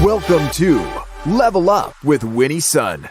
Welcome to Level Up with Winnie Sun.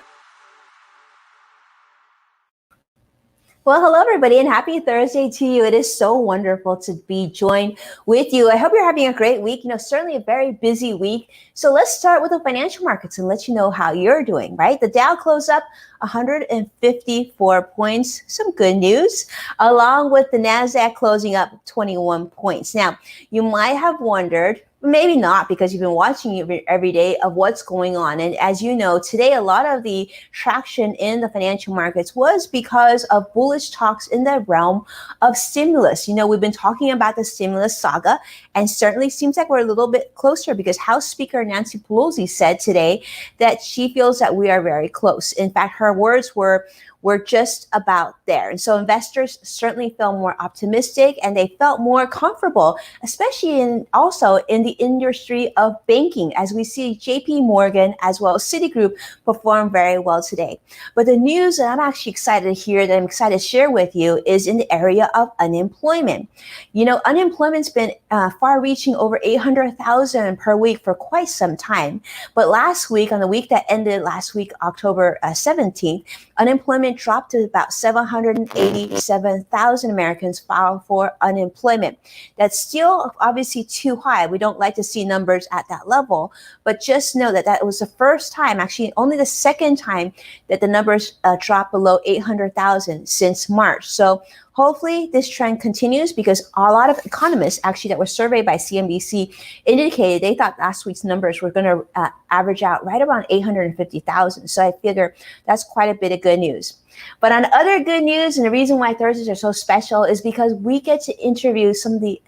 Well, hello, everybody, and happy Thursday to you. It is so wonderful to be joined with you. I hope you're having a great week. Certainly a very busy week. So let's start with the financial markets and let you know how you're doing, right? The Dow closed up 154 points, some good news, along with the NASDAQ closing up 21 points. Now, you might have wondered, maybe not, because you've been watching it every day, of what's going on. And as you know, today, a lot of the traction in the financial markets was because of bullish talks in the realm of stimulus. We've been talking about the stimulus saga, and certainly seems like we're a little bit closer, because House Speaker Nancy Pelosi said today that she feels that we are very close. In fact, her words were, we're just about there. And so investors certainly felt more optimistic, and they felt more comfortable, especially also in the industry of banking, as we see JP Morgan as well as Citigroup perform very well today. But the news that I'm actually excited to hear, that I'm excited to share with you, is in the area of unemployment. Unemployment's been far-reaching, over 800,000 per week for quite some time. But last week, on the week that ended last week, October 17th, unemployment dropped to about 787,000 Americans filed for unemployment. That's still obviously too high. We don't like to see numbers at that level, but just know that that was the first time, actually only the second time, that the numbers dropped below 800,000 since March. So hopefully this trend continues, because a lot of economists actually that were surveyed by CNBC indicated they thought last week's numbers were going to average out right around 850,000. So I figure that's quite a bit of good news. But on other good news, and the reason why Thursdays are so special is because we get to interview some of the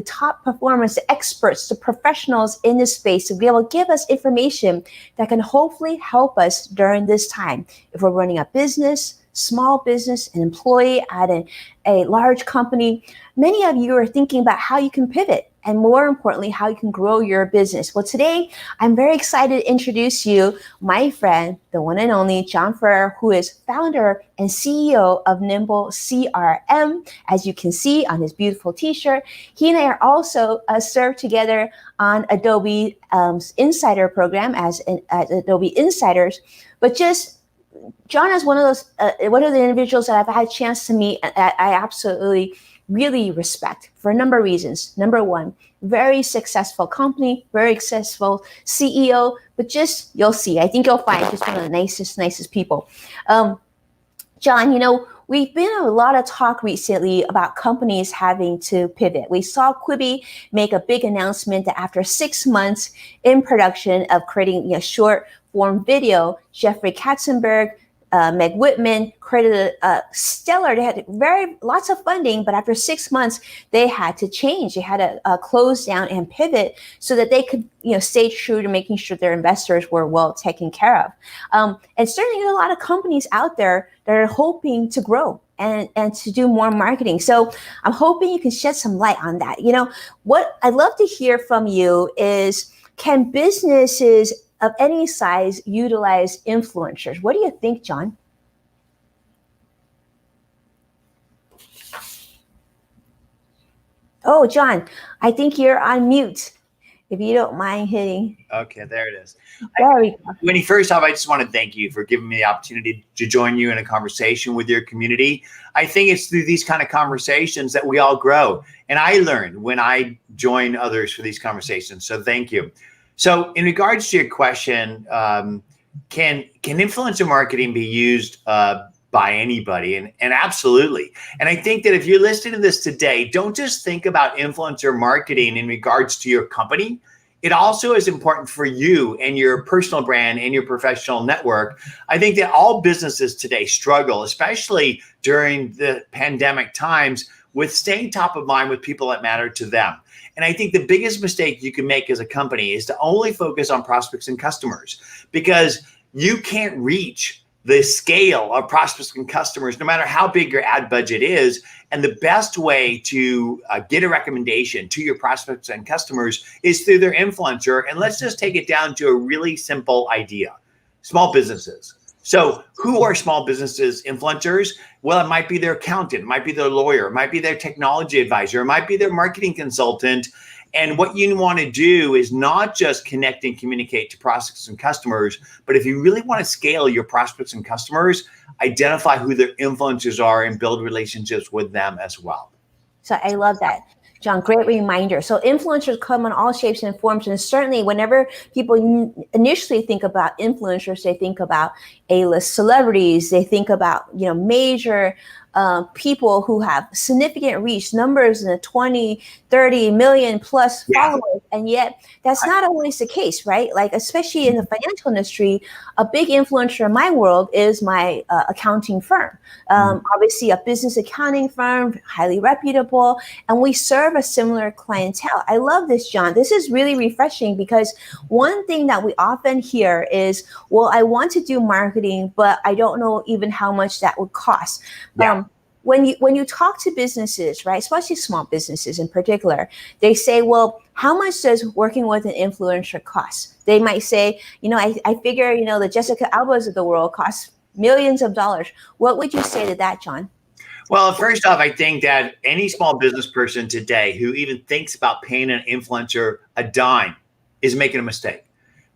top performers, the experts, the professionals in this space, to be able to give us information that can hopefully help us during this time. If we're running a business, small business, an employee at a large company, many of you are thinking about how you can pivot, and more importantly, how you can grow your business. Well, today, I'm very excited to introduce you my friend, the one and only Jon Ferrara, who is founder and CEO of Nimble CRM, as you can see on his beautiful t-shirt. He and I are also served together on Adobe Insider program as Adobe Insiders. But Jon is one of the individuals that I've had a chance to meet, and I absolutely really respect for a number of reasons. Number one, very successful company, very successful CEO, but you'll see. I think you'll find just one of the nicest people. Jon, we've been a lot of talk recently about companies having to pivot. We saw Quibi make a big announcement that after 6 months in production of creating short form video, Jeffrey Katzenberg, Meg Whitman created a stellar. They had lots of funding, but after 6 months, they had to change. They had to close down and pivot so that they could, stay true to making sure their investors were well taken care of. And certainly, there are a lot of companies out there that are hoping to grow and to do more marketing. So I'm hoping you can shed some light on that. What I'd love to hear from you is, can businesses of any size utilize influencers? What do you think, Jon? Oh, Jon, I think you're on mute. If you don't mind hitting. Okay, there it is. There we go. Winnie, first off, I just want to thank you for giving me the opportunity to join you in a conversation with your community. I think it's through these kind of conversations that we all grow. And I learn when I join others for these conversations. So thank you. So in regards to your question, can influencer marketing be used by anybody? And absolutely. And I think that if you're listening to this today, don't just think about influencer marketing in regards to your company. It also is important for you and your personal brand and your professional network. I think that all businesses today struggle, especially during the pandemic times, with staying top of mind with people that matter to them. And I think the biggest mistake you can make as a company is to only focus on prospects and customers, because you can't reach the scale of prospects and customers, no matter how big your ad budget is. And the best way to get a recommendation to your prospects and customers is through their influencer. And let's just take it down to a really simple idea: small businesses. So who are small businesses influencers? Well, it might be their accountant, it might be their lawyer, it might be their technology advisor, it might be their marketing consultant. And what you want to do is not just connect and communicate to prospects and customers, but if you really want to scale your prospects and customers, identify who their influencers are and build relationships with them as well. So I love that, Jon. Great reminder. So influencers come in all shapes and forms. And certainly whenever people initially think about influencers, they think about A-list celebrities. They think about, major people who have significant reach, numbers in the 20, 30 million plus followers. And yet that's not always the case, right? Like, especially in the financial industry, a big influencer in my world is my accounting firm. Obviously a business accounting firm, highly reputable, and we serve a similar clientele. I love this, Jon. This is really refreshing because one thing that we often hear is, well, I want to do marketing, but I don't know even how much that would cost. When you talk to businesses, right, especially small businesses in particular, they say, well, how much does working with an influencer cost? They might say, I figure, the Jessica Albas of the world cost millions of dollars. What would you say to that, Jon? Well, first off, I think that any small business person today who even thinks about paying an influencer a dime is making a mistake,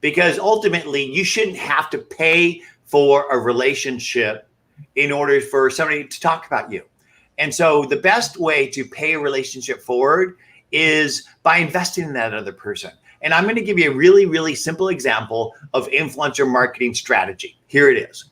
because ultimately you shouldn't have to pay for a relationship in order for somebody to talk about you. And so the best way to pay a relationship forward is by investing in that other person. And I'm going to give you a really, really simple example of influencer marketing strategy. Here it is.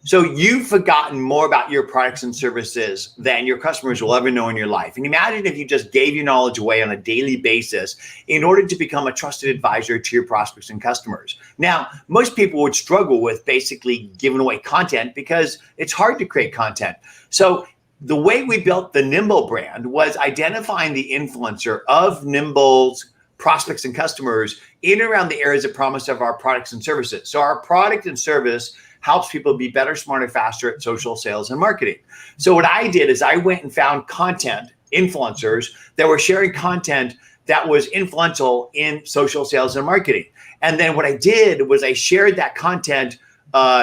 So you've forgotten more about your products and services than your customers will ever know in your life. And imagine if you just gave your knowledge away on a daily basis in order to become a trusted advisor to your prospects and customers. Now, most people would struggle with basically giving away content because it's hard to create content. So the way we built the Nimble brand was identifying the influencer of Nimble's prospects and customers in and around the areas of promise of our products and services. So our product and service helps people be better, smarter, faster at social sales and marketing. So what I did is I went and found content influencers that were sharing content that was influential in social sales and marketing. And then what I did was I shared that content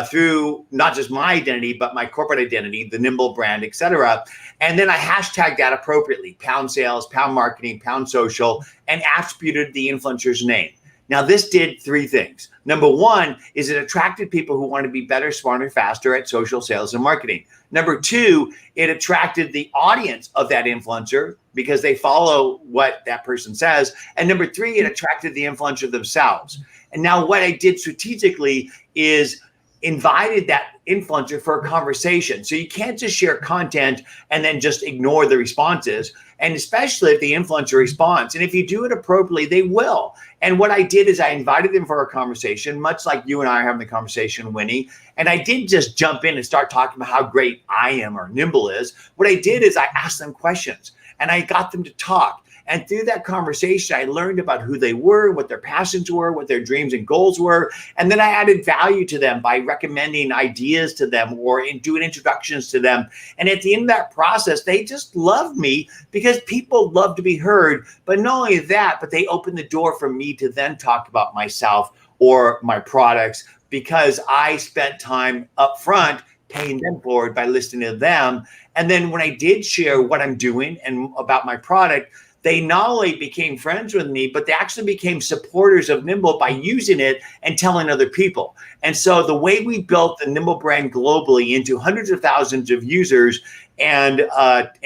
through not just my identity, but my corporate identity, the Nimble brand, et cetera. And then I hashtagged that appropriately: pound sales, pound marketing, pound social, and attributed the influencer's name. Now, this did three things. Number one is it attracted people who want to be better, smarter, faster at social sales and marketing. Number two, it attracted the audience of that influencer because they follow what that person says. And number three, it attracted the influencer themselves. And now what I did strategically is invited that influencer for a conversation. So you can't just share content and then just ignore the responses. And especially if the influencer responds. And if you do it appropriately, they will. And what I did is I invited them for a conversation, much like you and I are having the conversation, Winnie. And I didn't just jump in and start talking about how great I am or Nimble is. What I did is I asked them questions and I got them to talk. And through that conversation, I learned about who they were, what their passions were, what their dreams and goals were. And then I added value to them by recommending ideas to them or doing introductions to them. And at the end of that process, they just loved me because people love to be heard. But not only that, but they opened the door for me to then talk about myself or my products because I spent time up front paying them forward by listening to them. And then when I did share what I'm doing and about my product, they not only became friends with me, but they actually became supporters of Nimble by using it and telling other people. And so the way we built the Nimble brand globally into hundreds of thousands of users and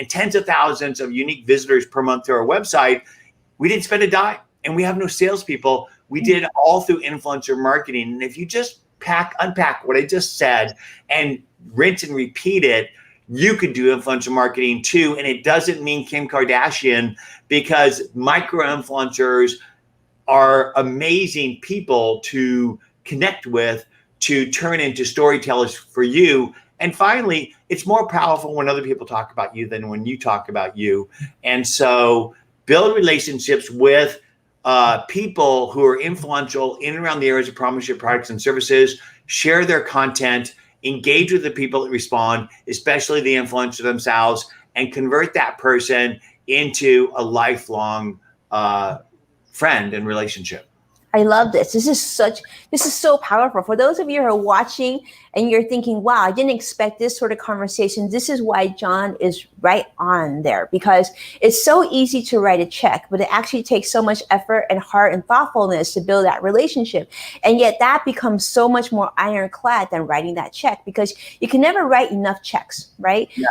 tens of thousands of unique visitors per month to our website, we didn't spend a dime and we have no salespeople. We did it all through influencer marketing. And if you just unpack what I just said and rinse and repeat it, you could do influencer marketing too. And it doesn't mean Kim Kardashian, because micro influencers are amazing people to connect with, to turn into storytellers for you. And finally, it's more powerful when other people talk about you than when you talk about you. And so build relationships with people who are influential in and around the areas of promise your products and services, share their content, engage with the people that respond, especially the influencer themselves, and convert that person into a lifelong friend and relationship. I love this. This is so powerful. For those of you who are watching and you're thinking, wow, I didn't expect this sort of conversation. This is why Jon is right on there, because it's so easy to write a check, but it actually takes so much effort and heart and thoughtfulness to build that relationship. And yet that becomes so much more ironclad than writing that check, because you can never write enough checks, right? Yeah.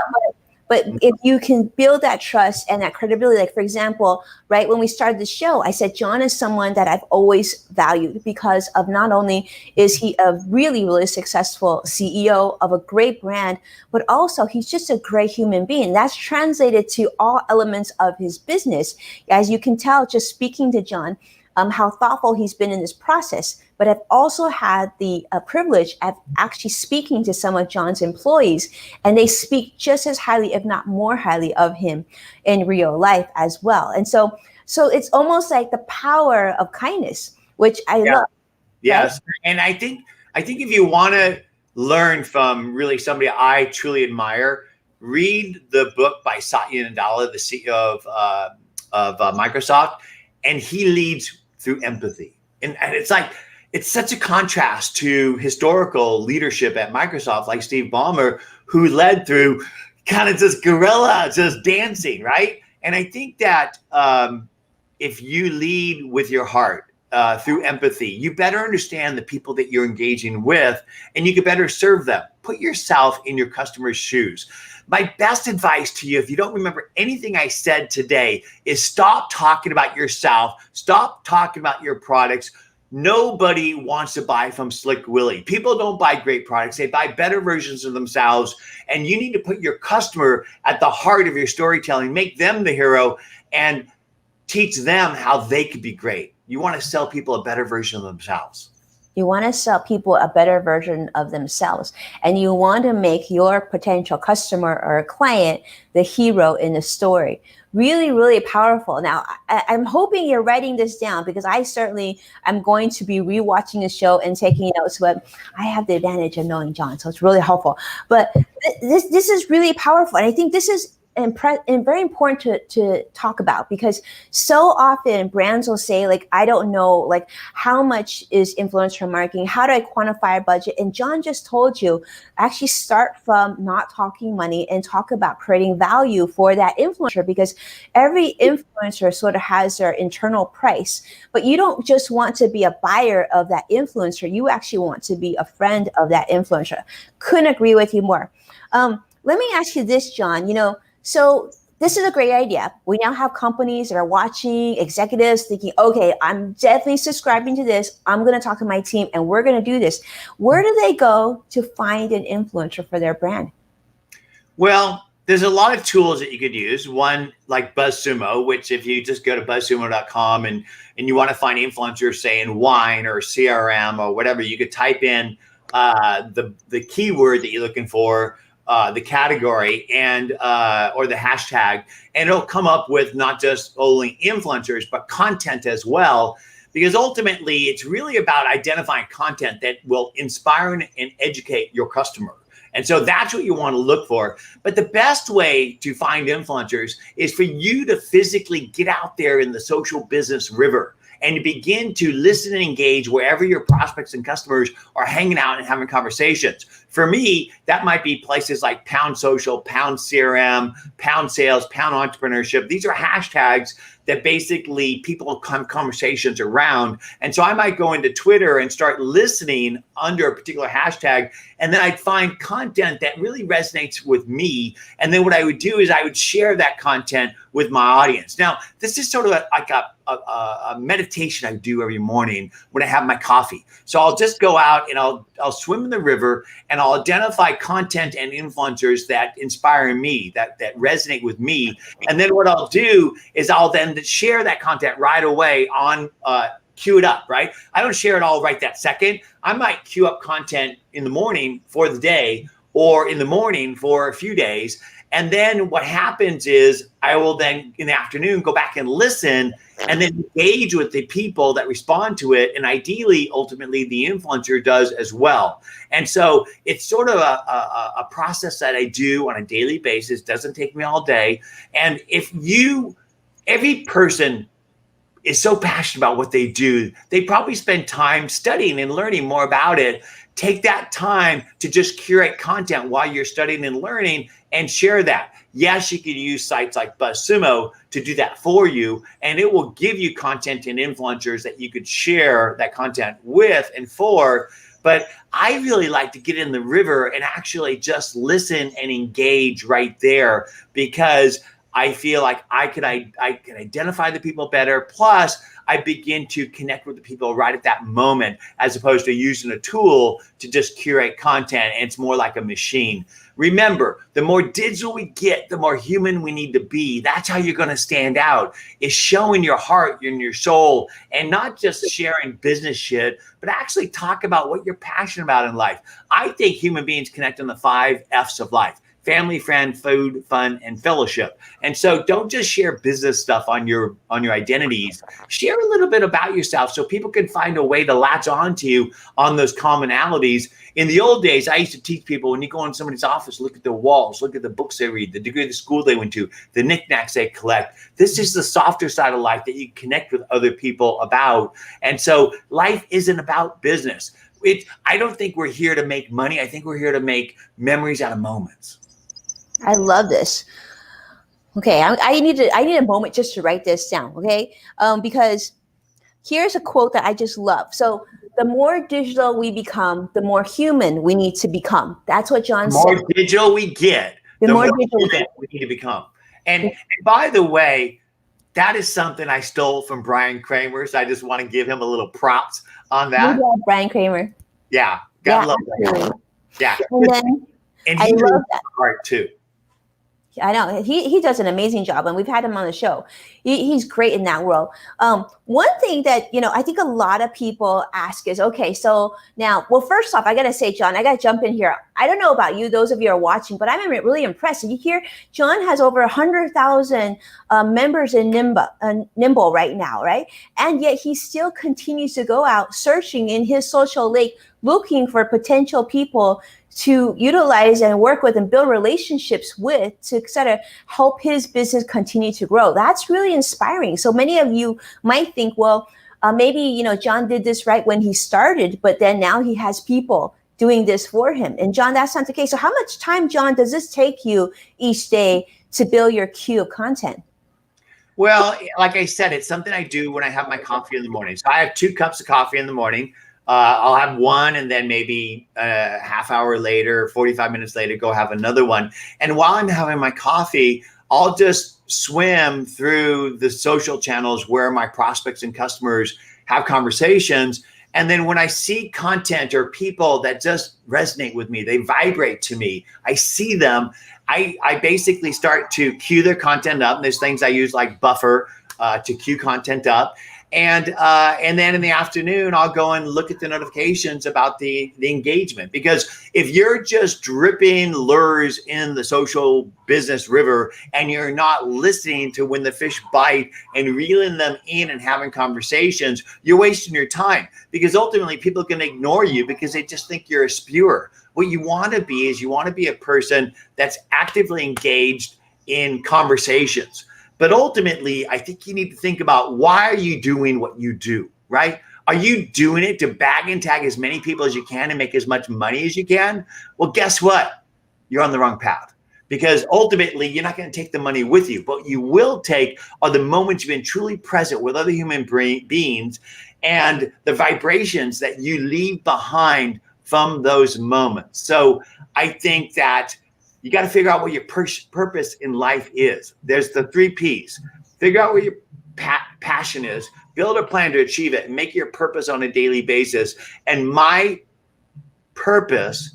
But if you can build that trust and that credibility, like for example, right, when we started the show, I said, Jon is someone that I've always valued because of not only is he a really, really successful CEO of a great brand, but also he's just a great human being. That's translated to all elements of his business. As you can tell, just speaking to Jon, how thoughtful he's been in this process. But I've also had the privilege of actually speaking to some of Jon's employees, and they speak just as highly, if not more highly, of him in real life as well. And so it's almost like the power of kindness, which I love. Yes, right? And I think if you want to learn from really somebody I truly admire, read the book by Satya Nadella, the CEO of Microsoft, and he leads through empathy. And it's like, it's such a contrast to historical leadership at Microsoft, like Steve Ballmer, who led through kind of just guerrilla, just dancing, right? And I think that if you lead with your heart through empathy, you better understand the people that you're engaging with, and you can better serve them. Put yourself in your customer's shoes. My best advice to you, if you don't remember anything I said today, is stop talking about yourself. Stop talking about your products. Nobody wants to buy from Slick Willie. People don't buy great products. They buy better versions of themselves. And you need to put your customer at the heart of your storytelling, make them the hero, and teach them how they could be great. You want to sell people a better version of themselves. You want to sell people a better version of themselves, and you want to make your potential customer or client the hero in the story. Really, really powerful. Now, I'm hoping you're writing this down, because I certainly am going to be rewatching the show and taking notes, but I have the advantage of knowing Jon, so it's really helpful. But this is really powerful, and I think this is and very important to talk about, because so often brands will say, like, I don't know, like, how much is influencer marketing? How do I quantify a budget? And Jon just told you, actually start from not talking money and talk about creating value for that influencer, because every influencer sort of has their internal price. But you don't just want to be a buyer of that influencer. You actually want to be a friend of that influencer. Couldn't agree with you more. Let me ask you this, Jon. So this is a great idea. We now have companies that are watching, executives thinking, okay, I'm definitely subscribing to this. I'm going to talk to my team and we're going to do this. Where do they go to find an influencer for their brand? Well, there's a lot of tools that you could use. One like BuzzSumo, which if you just go to buzzsumo.com and you want to find influencers, say in wine or CRM or whatever, you could type in the keyword that you're looking for, the category and or the hashtag, and it'll come up with not just only influencers, but content as well. Because ultimately, it's really about identifying content that will inspire and educate your customer. And so that's what you want to look for. But the best way to find influencers is for you to physically get out there in the social business river and to begin to listen and engage wherever your prospects and customers are hanging out and having conversations. For me, that might be places like Pound Social, Pound CRM, Pound Sales, Pound Entrepreneurship. These are hashtags that basically people have conversations around. And so I might go into Twitter and start listening under a particular hashtag, and then I'd find content that really resonates with me. And then what I would do is I would share that content with my audience. Now, this is sort of like a meditation I do every morning when I have my coffee. So I'll just go out and I'll swim in the river and I'll identify content and influencers that inspire me, that resonate with me. And then what I'll do is I'll then share that content right away on queue it up, right? I don't share it all right that second. I might queue up content in the morning for the day or in the morning for a few days. And then what happens is I will then in the afternoon go back and listen and then engage with the people that respond to it. And ideally, ultimately, the influencer does as well. And so it's sort of a process that I do on a daily basis. Doesn't take me all day. And every person is so passionate about what they do, they probably spend time studying and learning more about it. Take that time to just curate content while you're studying and learning and share that. Yes, you can use sites like BuzzSumo to do that for you, and it will give you content and influencers that you could share that content with and for. But I really like to get in the river and actually just listen and engage right there, because I feel like I can identify the people better. Plus, I begin to connect with the people right at that moment, as opposed to using a tool to just curate content. And it's more like a machine. Remember, the more digital we get, the more human we need to be. That's how you're going to stand out, is showing your heart and your soul, and not just sharing business shit, but actually talk about what you're passionate about in life. I think human beings connect on the 5 F's of life: family, friend, food, fun, and fellowship. And so don't just share business stuff on your identities. Share a little bit about yourself so people can find a way to latch onto you on those commonalities. In the old days, I used to teach people, when you go in somebody's office, look at their walls, look at the books they read, the degree of the school they went to, the knickknacks they collect. This is the softer side of life that you connect with other people about. And so life isn't about business. I don't think we're here to make money. I think we're here to make memories out of moments. I love this. Okay, I need a moment just to write this down. Okay, because here's a quote that I just love. So the more digital we become, the more human we need to become. That's what Jon said. The more digital we get, the more human we need to become. And by the way, that is something I stole from Brian Kramer. So I just want to give him a little props on that. We love Brian Kramer. Yeah, gotta love that. Yeah, and he love that part too. I know he does an amazing job, and we've had him on the show. He's great in that world. One thing that I think a lot of people ask is, okay, so now, well, first off, I gotta say, Jon, I gotta jump in here. I don't know about you, those of you who are watching, but I'm really impressed. Did you hear? Jon has over 100,000 members in Nimble right now, right? And yet he still continues to go out searching in his social lake, looking for potential people to utilize and work with and build relationships with, to kind of help his business continue to grow. That's really inspiring. So many of you might think, well, maybe, Jon did this right when he started, but then now he has people doing this for him. And Jon, that's not the case. So how much time, Jon, does this take you each day to build your queue of content? Well, like I said, it's something I do when I have my coffee in the morning. So I have 2 cups of coffee in the morning. I'll have one, and then maybe a half hour later, 45 minutes later, go have another one. And while I'm having my coffee, I'll just swim through the social channels where my prospects and customers have conversations. And then when I see content or people that just resonate with me, they vibrate to me, I see them, I basically start to queue their content up. And there's things I use like Buffer to queue content up. And then in the afternoon, I'll go and look at the notifications about the engagement. Because if you're just dripping lures in the social business river and you're not listening to when the fish bite and reeling them in and having conversations, you're wasting your time. Because ultimately, people can ignore you because they just think you're a spewer. What you want to be is a person that's actively engaged in conversations. But ultimately, I think you need to think about, why are you doing what you do, right? Are you doing it to bag and tag as many people as you can and make as much money as you can? Well, guess what? You're on the wrong path, because ultimately you're not going to take the money with you. What you will take are the moments you've been truly present with other human beings and the vibrations that you leave behind from those moments. So I think that you got to figure out what your purpose in life is. There's the 3 P's. Figure out what your passion is, build a plan to achieve it, and make your purpose on a daily basis. And my purpose,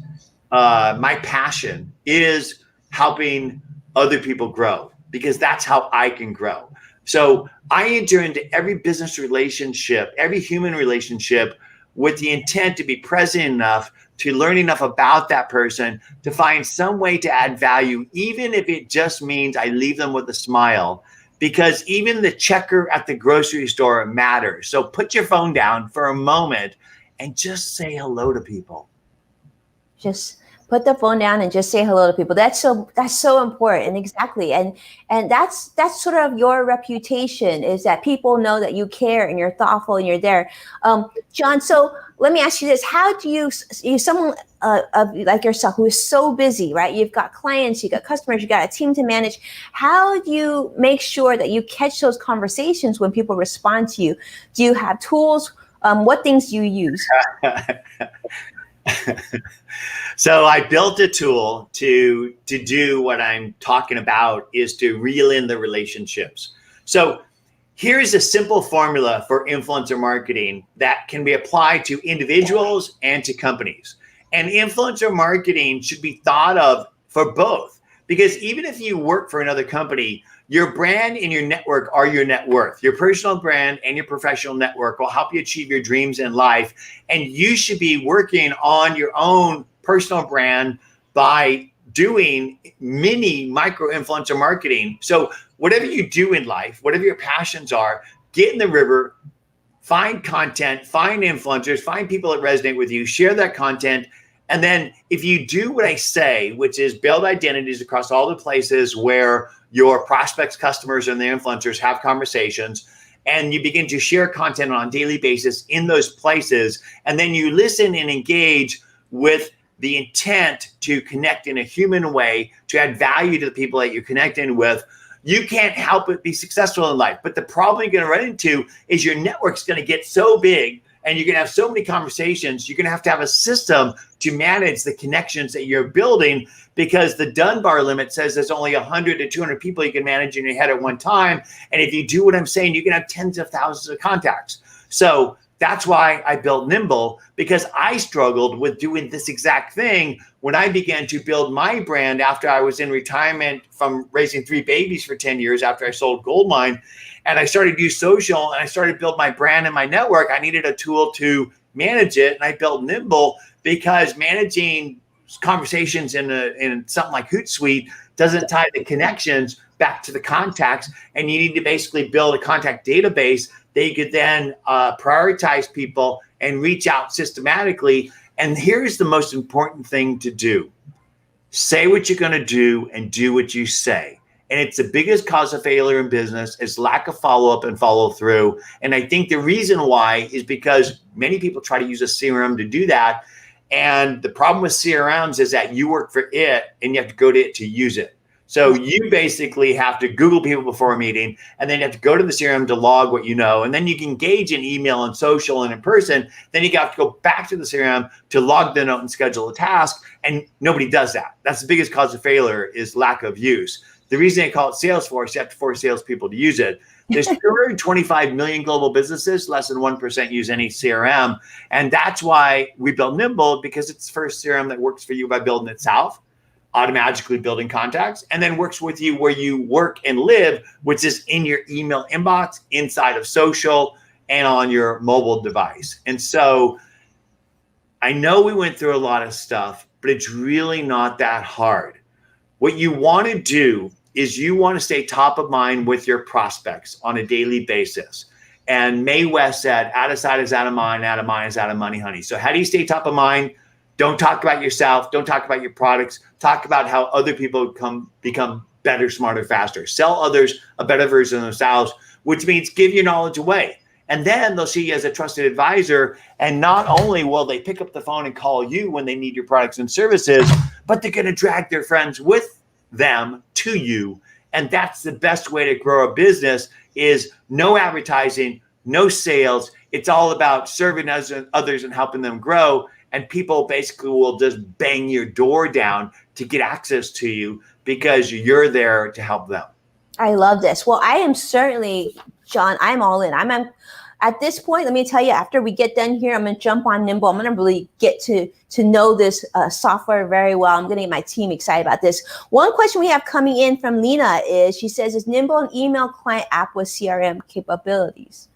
my passion is helping other people grow, because that's how I can grow. So I enter into every business relationship, every human relationship, with the intent to be present enough to learn enough about that person to find some way to add value, even if it just means I leave them with a smile, because even the checker at the grocery store matters. So put your phone down for a moment and just say hello to people. Just Put the phone down and just say hello to people. That's so important. Exactly. And that's sort of your reputation, is that people know that you care and you're thoughtful and you're there. Jon, so let me ask you this. How do you someone like yourself who is so busy, right? You've got clients, you've got customers, you've got a team to manage. How do you make sure that you catch those conversations when people respond to you? Do you have tools? What things do you use? So I built a tool to do what I'm talking about, is to reel in the relationships. So here's a simple formula for influencer marketing that can be applied to individuals and to companies. And influencer marketing should be thought of for both, because even if you work for another company, your brand and your network are your net worth. Your personal brand and your professional network will help you achieve your dreams in life. And you should be working on your own personal brand by doing micro influencer marketing. So whatever you do in life, whatever your passions are, get in the river, find content, find influencers, find people that resonate with you, share that content. And then if you do what I say, which is build identities across all the places where your prospects, customers, and the influencers have conversations, and you begin to share content on a daily basis in those places, and then you listen and engage with the intent to connect in a human way, to add value to the people that you're connecting with, you can't help but be successful in life. But the problem you're going to run into is your network's going to get so big and you're going to have so many conversations. You're going to have a system to manage the connections that you're building, because the Dunbar limit says there's only 100 to 200 people you can manage in your head at one time. And if you do what I'm saying, you can have tens of thousands of contacts. So that's why I built Nimble, because I struggled with doing this exact thing when I began to build my brand after I was in retirement from raising 3 babies for 10 years after I sold Goldmine. And I started to use social and I started to build my brand and my network. I needed a tool to manage it. And I built Nimble because managing conversations in something like Hootsuite doesn't tie the connections back to the contacts. And you need to basically build a contact database that you could then prioritize people and reach out systematically. And here's the most important thing to do. Say what you're going to do and do what you say. And it's the biggest cause of failure in business is lack of follow-up and follow-through. And I think the reason why is because many people try to use a CRM to do that. And the problem with CRMs is that you work for it and you have to go to it to use it. So you basically have to Google people before a meeting, and then you have to go to the CRM to log what you know. And then you can engage in email and social and in person. Then you have to go back to the CRM to log the note and schedule a task. And nobody does that. That's the biggest cause of failure, is lack of use. The reason they call it Salesforce, you have to force salespeople to use it. There's 225 million global businesses, less than 1% use any CRM. And that's why we built Nimble, because it's the first CRM that works for you by building itself, automatically building contacts, and then works with you where you work and live, which is in your email inbox, inside of social, and on your mobile device. And so I know we went through a lot of stuff, but it's really not that hard. What you want to do is you want to stay top of mind with your prospects on a daily basis. And Mae West said, out of sight is out of mind is out of money, honey. So how do you stay top of mind? Don't talk about yourself. Don't talk about your products. Talk about how other people become better, smarter, faster. Sell others a better version of themselves, which means give your knowledge away. And then they'll see you as a trusted advisor. And not only will they pick up the phone and call you when they need your products and services, but they're going to drag their friends with them to you. And that's the best way to grow a business, is no advertising, no sales. It's all about serving others and helping them grow. And people basically will just bang your door down to get access to you because you're there to help them. I love this. Well, I am certainly, Jon, I'm all in. I'm at this point, let me tell you, after we get done here, I'm going to jump on Nimble. I'm going to really get to know this software very well. I'm going to get my team excited about this. One question we have coming in from Lena is, she says, is Nimble an email client app with CRM capabilities?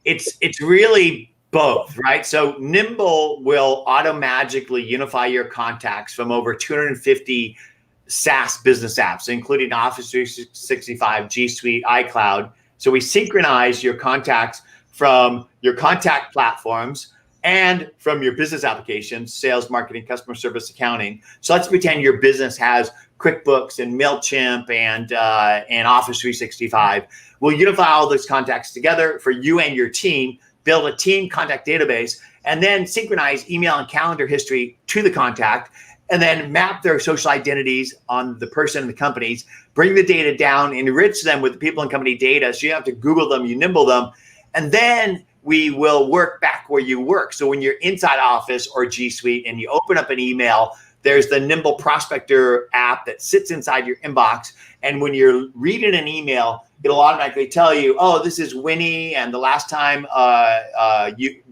It's really both, right? So Nimble will automatically unify your contacts from over 250 SaaS business apps, including Office 365, G Suite, iCloud. So we synchronize your contacts from your contact platforms, and from your business applications, sales, marketing, customer service, accounting. So let's pretend your business has QuickBooks and MailChimp and Office 365. We'll unify all those contacts together for you and your team, build a team contact database, and then synchronize email and calendar history to the contact, and then map their social identities on the person and the companies, bring the data down, enrich them with the people and company data. So you have to Google them, you Nimble them, and then we will work back where you work. So when you're inside Office or G Suite and you open up an email, there's the Nimble Prospector app that sits inside your inbox. And when you're reading an email, it'll automatically tell you, oh, this is Winnie. And the last time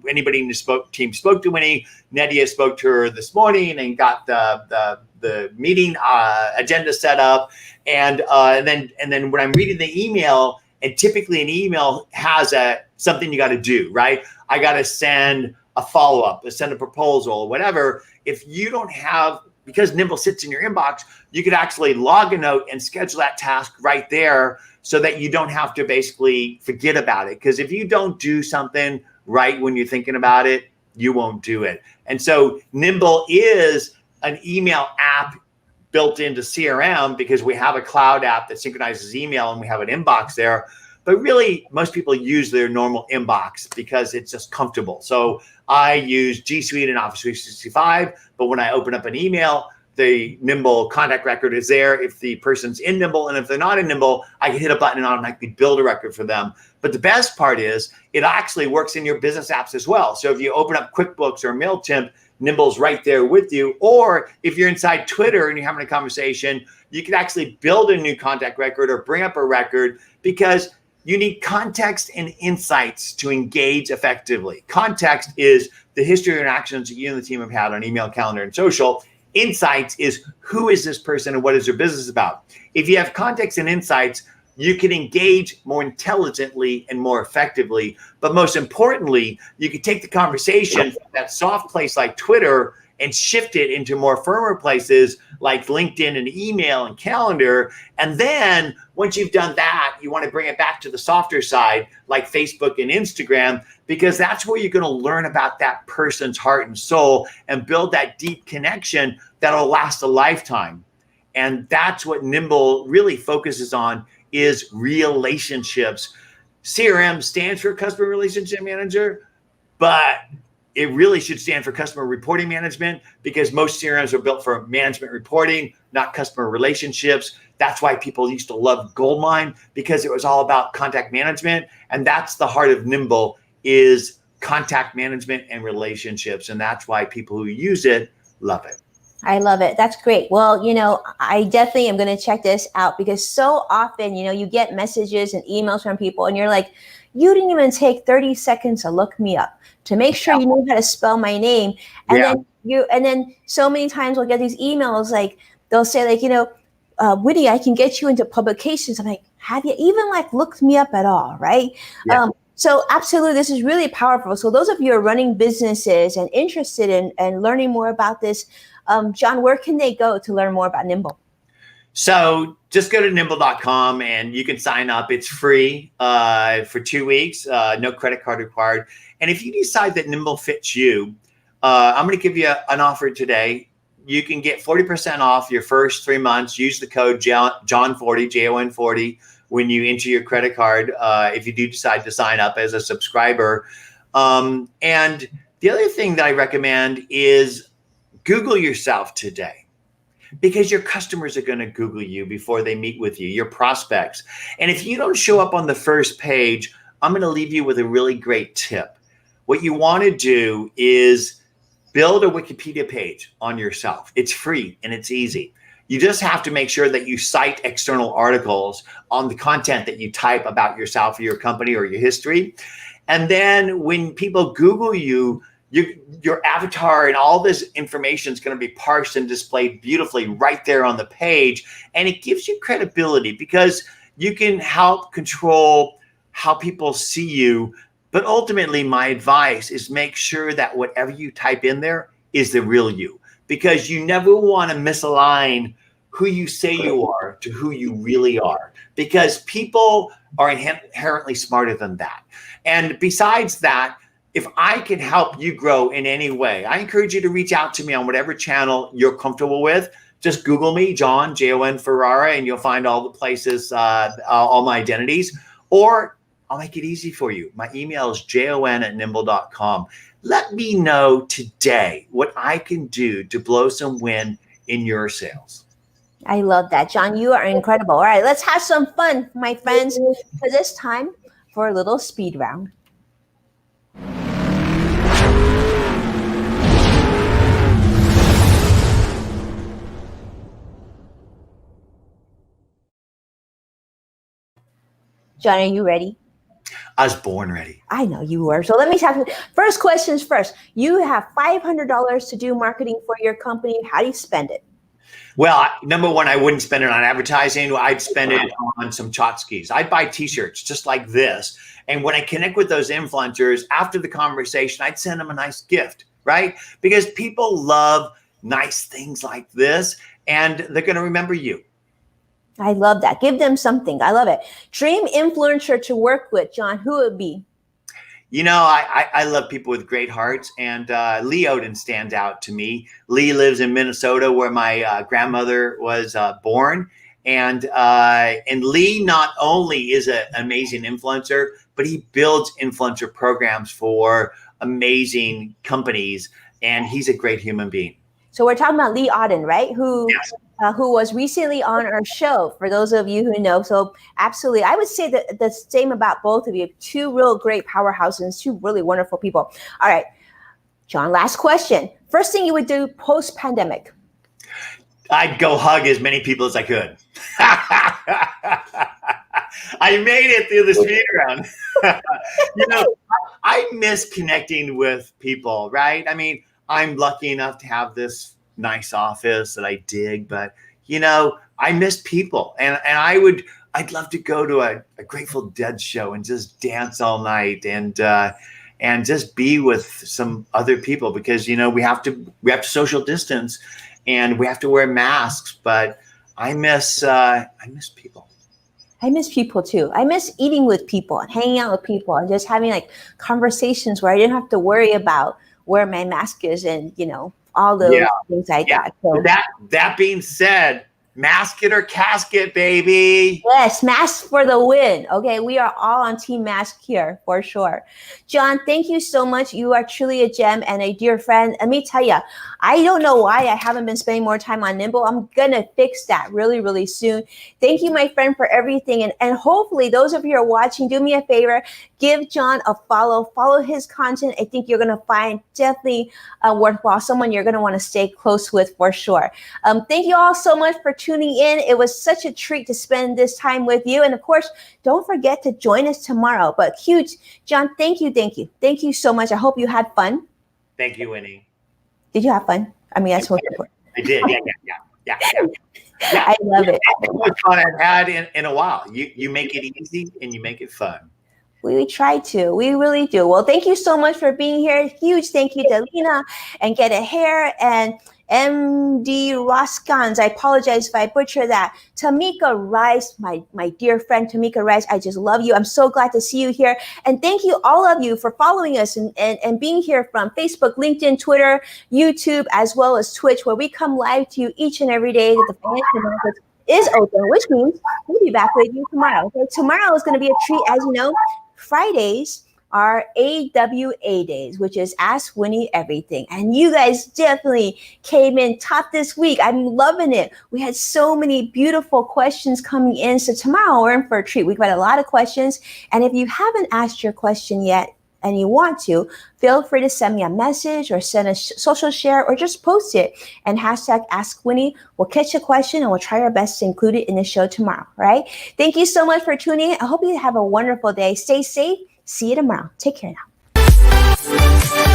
anybody in the team spoke to Winnie, Nadia spoke to her this morning and got the meeting agenda set up. And then when I'm reading the email, and typically an email has something you got to do, right? I got to send a follow-up, send a proposal, or whatever. If you don't have, because Nimble sits in your inbox, you could actually log a note and schedule that task right there so that you don't have to basically forget about it. Because if you don't do something right when you're thinking about it, you won't do it. And so Nimble is an email app built into CRM because we have a cloud app that synchronizes email and we have an inbox there. But really, most people use their normal inbox because it's just comfortable. So I use G Suite and Office 365, but when I open up an email, the Nimble contact record is there if the person's in Nimble. And if they're not in Nimble, I can hit a button and automatically build a record for them. But the best part is it actually works in your business apps as well. So if you open up QuickBooks or MailChimp, Nimble's right there with you. Or if you're inside Twitter and you're having a conversation, you can actually build a new contact record or bring up a record because you need context and insights to engage effectively. Context is the history of interactions that you and the team have had on email, calendar, and social. Insights is who is this person and what is their business about. If you have context and insights, you can engage more intelligently and more effectively. But most importantly, you can take the conversation from that soft place like Twitter and shift it into more firmer places like LinkedIn and email and calendar. And then once you've done that, you want to bring it back to the softer side like Facebook and Instagram, because that's where you're going to learn about that person's heart and soul and build that deep connection that'll last a lifetime. And that's what Nimble really focuses on, is relationships. CRM stands for Customer Relationship Manager, but it really should stand for Customer Reporting Management, because most CRMs are built for management reporting, not customer relationships. That's why people used to love Goldmine, because it was all about contact management. And that's the heart of Nimble, is contact management and relationships. And that's why people who use it love it. I love it. That's great. Well, I definitely am going to check this out, because so often, you get messages and emails from people and you're like, you didn't even take 30 seconds to look me up to make sure you knew how to spell my name. And then so many times we'll get these emails, like they'll say Winnie, I can get you into publications. I'm like, have you even looked me up at all? Right. Yeah. So absolutely, this is really powerful. So those of you who are running businesses and interested in learning more about this, Jon, where can they go to learn more about Nimble? So just go to nimble.com and you can sign up. It's free for 2 weeks, no credit card required. And if you decide that Nimble fits you, I'm going to give you an offer today. You can get 40% off your first 3 months. Use the code JON40, JON40, when you enter your credit card, if you do decide to sign up as a subscriber. And the other thing that I recommend is Google yourself today, because your customers are going to Google you before they meet with you, your prospects. And if you don't show up on the first page, I'm going to leave you with a really great tip. What you want to do is build a Wikipedia page on yourself. It's free and it's easy. You just have to make sure that you cite external articles on the content that you type about yourself or your company or your history. And then when people Google you, your avatar and all this information is going to be parsed and displayed beautifully right there on the page. And it gives you credibility, because you can help control how people see you. But ultimately, my advice is make sure that whatever you type in there is the real you, because you never want to misalign who you say you are to who you really are, because people are inherently smarter than that. And besides that, if I can help you grow in any way, I encourage you to reach out to me on whatever channel you're comfortable with. Just Google me, Jon, Jon Ferrara, and you'll find all the places, all my identities. Or I'll make it easy for you. My email is jon@nimble.com. Let me know today what I can do to blow some wind in your sails. I love that. Jon, you are incredible. All right, let's have some fun, my friends, for this time for a little speed round. Jon, are you ready? I was born ready. I know you were. So let me talk. First questions first. You have $500 to do marketing for your company. How do you spend it? Well, number one, I wouldn't spend it on advertising. I'd spend it on some tchotchkes. I'd buy t-shirts just like this. And when I connect with those influencers after the conversation, I'd send them a nice gift, right? Because people love nice things like this, and they're going to remember you. I love that. Give them something. I love it. Dream influencer to work with, Jon, who would it be? You know, I love people with great hearts, and Lee Odin stands out to me. Lee lives in Minnesota, where my grandmother was born, and Lee not only is an amazing influencer, but he builds influencer programs for amazing companies, and he's a great human being. So we're talking about Lee Odin, right? Yes. Who was recently on our show, for those of you who know. So absolutely, I would say that the same about both of you. Two real great powerhouses, two really wonderful people. All right, Jon, last question. First thing you would do post-pandemic? I'd go hug as many people as I could. I made it through the speed round. You know, I miss connecting with people, right? I mean, I'm lucky enough to have this nice office that I dig, but you know, I miss people, and I'd love to go to a Grateful Dead show and just dance all night and just be with some other people, because you know we have to social distance and we have to wear masks, but I miss people. I miss people too. I miss eating with people and hanging out with people and just having like conversations where I didn't have to worry about where my mask is and, you know, all those things like that. So that being said, mask it or casket, baby. Yes, mask for the win. Okay, we are all on team mask here for sure. Jon, thank you so much. You are truly a gem and a dear friend. Let me tell you, I don't know why I haven't been spending more time on Nimble. I'm gonna fix that really, really soon. Thank you, my friend, for everything. And hopefully those of you who are watching, do me a favor, give Jon a follow his content. I think you're gonna find definitely worthwhile, someone you're gonna wanna stay close with for sure. Thank you all so much for tuning in. It was such a treat to spend this time with you. And of course, don't forget to join us tomorrow. But huge, Jon, thank you. Thank you so much. I hope you had fun. Thank you, Winnie. Did you have fun? I mean, that's most important. I did. Yeah. I love it. That's the most fun I've had in a while. You make it easy and you make it fun. We try to. We really do. Well, thank you so much for being here. Huge thank you to Lena and Get a Hair and MD Roskans. I apologize if I butcher that. Tamika Rice, my dear friend Tamika Rice, I just love you. I'm so glad to see you here. And thank you, all of you, for following us and being here from Facebook, LinkedIn, Twitter, YouTube, as well as Twitch, where we come live to you each and every day that the financial markets is open, which means we'll be back with you tomorrow. Okay? Tomorrow is going to be a treat. As you know, Fridays are AWA days, which is Ask Winnie Everything. And you guys definitely came in top this week. I'm loving it. We had so many beautiful questions coming in. So tomorrow we're in for a treat. We've got a lot of questions. And if you haven't asked your question yet and you want to, feel free to send me a message or send a social share or just post it and hashtag Ask Winnie. We'll catch a question and we'll try our best to include it in the show tomorrow. Right? Thank you so much for tuning in. I hope you have a wonderful day. Stay safe. See you tomorrow. Take care now.